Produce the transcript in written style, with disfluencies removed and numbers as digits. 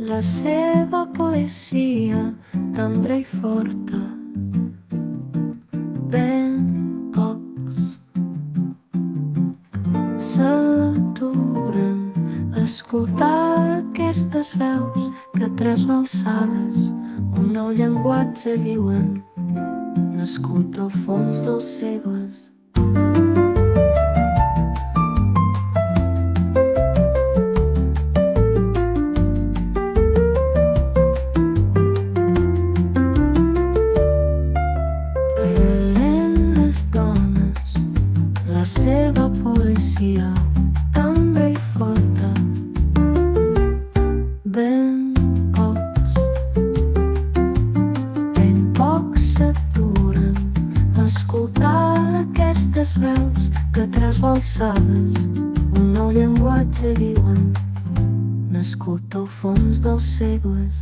la seva poesia tendra i forta. Ben pocs s'aturen a escoltar aquestes veus que trasbalsades un nou llenguatge diuen, nascut al fons dels segles. La seva poesia tendra i forta. Ben pocs s'aturen a escoltar aquestes veus que trasbalsades un nou llenguatge diuen, nascut al fons dels segles.